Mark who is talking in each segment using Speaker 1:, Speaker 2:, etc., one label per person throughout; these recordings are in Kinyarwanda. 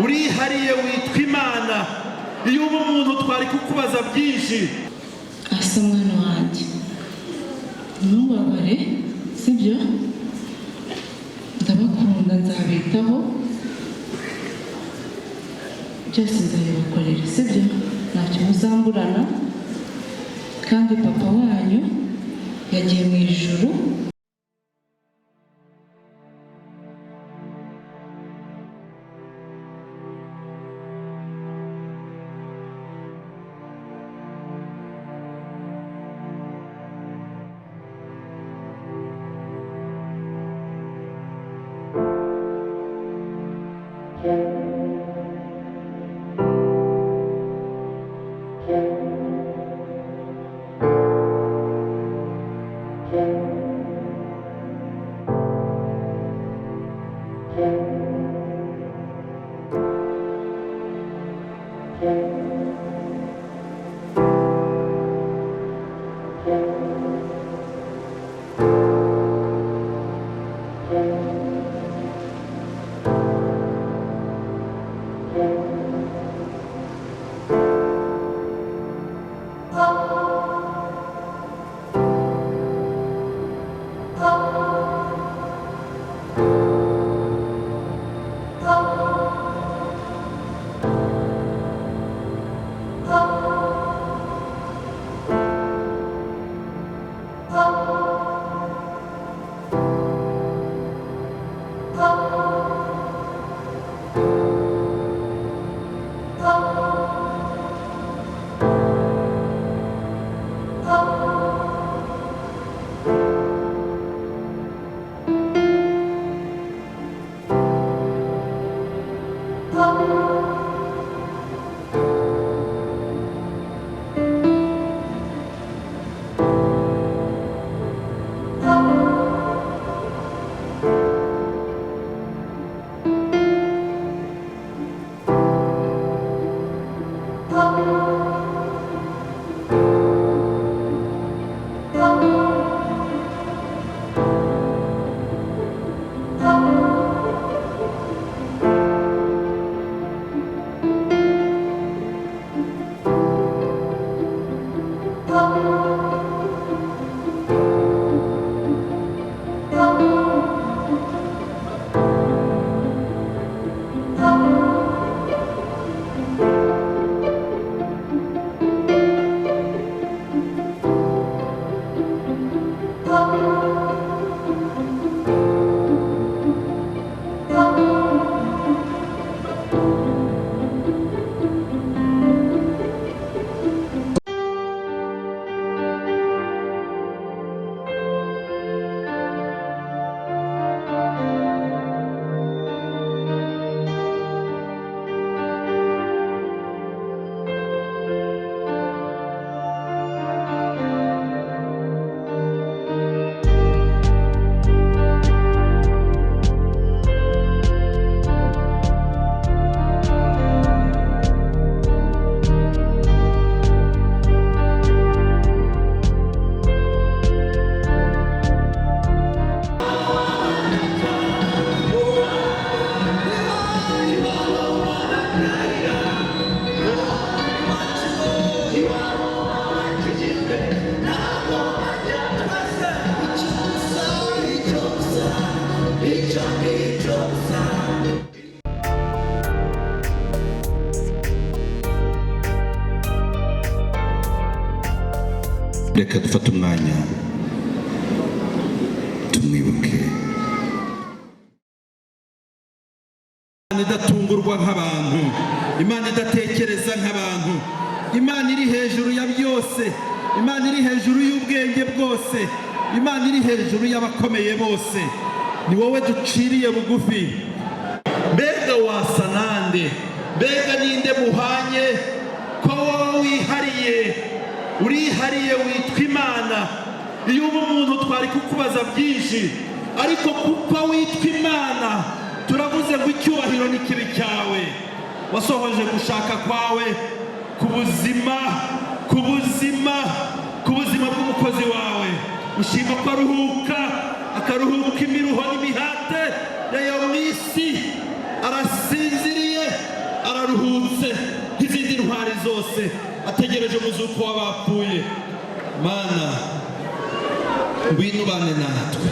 Speaker 1: urihariye witwa Imana. Iyo uba umuntu twari kukubaza byinshi.
Speaker 2: Asa mwana wanjye, ntubabare, sibyo? Ndabakunda, nzabitaho, byose nzabibakorera, sibyo? Ntacyo muzamburana, kandi papa wanyu yagiye mu ijuru.
Speaker 1: Reka dufate umwanya tumwibuke. Imana idatungurwa nk'abantu, Imana idatekereza nk'abantu, Imana iri hejuru ya byose, Imana iri hejuru y'ubwenge bwose, Imana iri hejuru y'abakomeye bose. Ni wowe duciriye bugufi. Mbega wasa nande? Mbega ninde muhanye? Ko wowe wihariye, urihariye witwa Imana. Iyo uba umuntu twari kukubaza byinshi, ariko kuko witwa Imana turavuze ngo icyubahiro ni kibi cyawe. Wasohoje gushaka kwawe ku buzima bw'umukozi wawe. Ushima ko aruhuka, akaruhuka imiruho n'imihate yayo mu isi, arasinziriye zose, ategereje umuzuko w'abapfuye. Mana ngwino ubane natwe.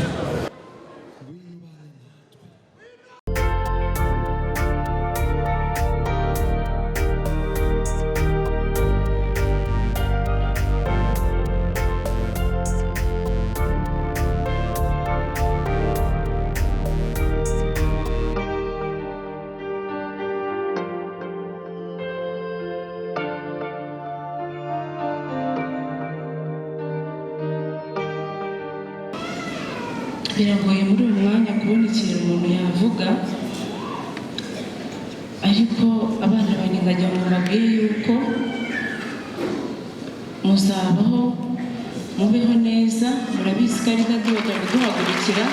Speaker 2: Biragoye muri uyu mwanya kubona ikintu umuntu yavuga, ariko abana banjye nkajya mu mabwiye yuko muzabaho mubeho neza. Murabizi ko ari nkagiye kuduhagurukira,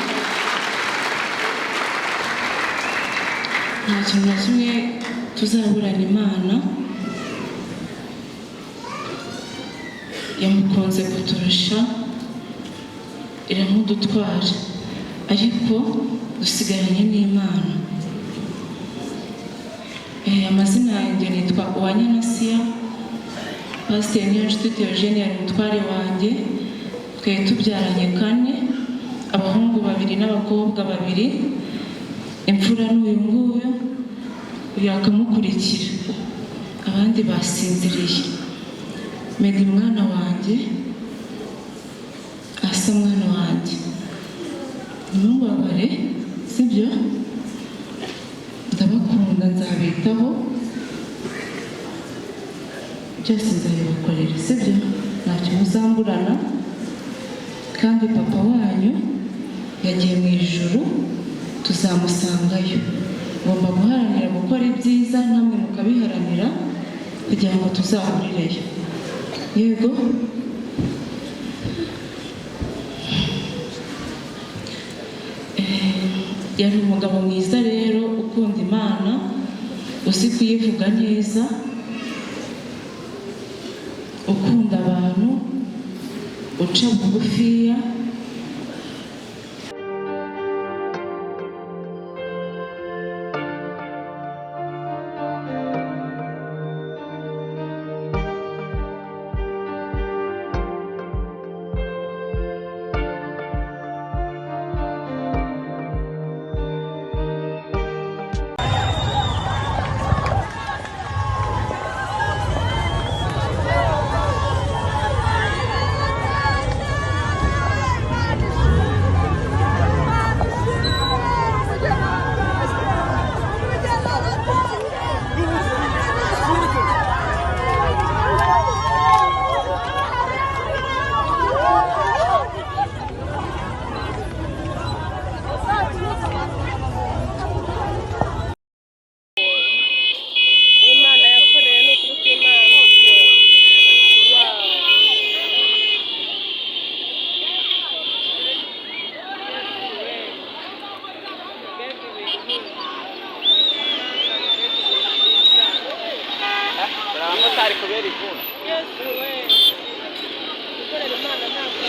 Speaker 2: nta kintu na kimwe tuzaburana. Imana yamukunze kuturusha, iramudutwara, ariko dusigaranye n'Imana. Amazina yanjye nitwa Uwanyanasiya, Pasiteri Niyonshuti Theogene yari umutware wanjye. Twari tubyaranye 4, abahungu 2 n'abakobwa 2. Imfura n'uyu nguyu, uyu akamukurikira, abandi basinziriye. Medi mwana wanjye, Asa mwana wanjye, ntubabare, sibyo? Ndabakunda, nzabitaho, byose nzabibakorera, sibyo? Ntacyo muzamburana. Kandi papa wanyu yagiye mu ijuru, tuzamusangayo. Ngomba guharanira gukora ibyiza, namwe mukabiharanira kugira ngo tuzahurireyo. Yego. Yari umugabo mwiza rero, ukunda Imana, uzi kuyivuga neza, ukunda abantu, uca bugufiya.
Speaker 3: Abamotari kubera ivuna.
Speaker 4: Yesu we. Gukorera Imana ntabwo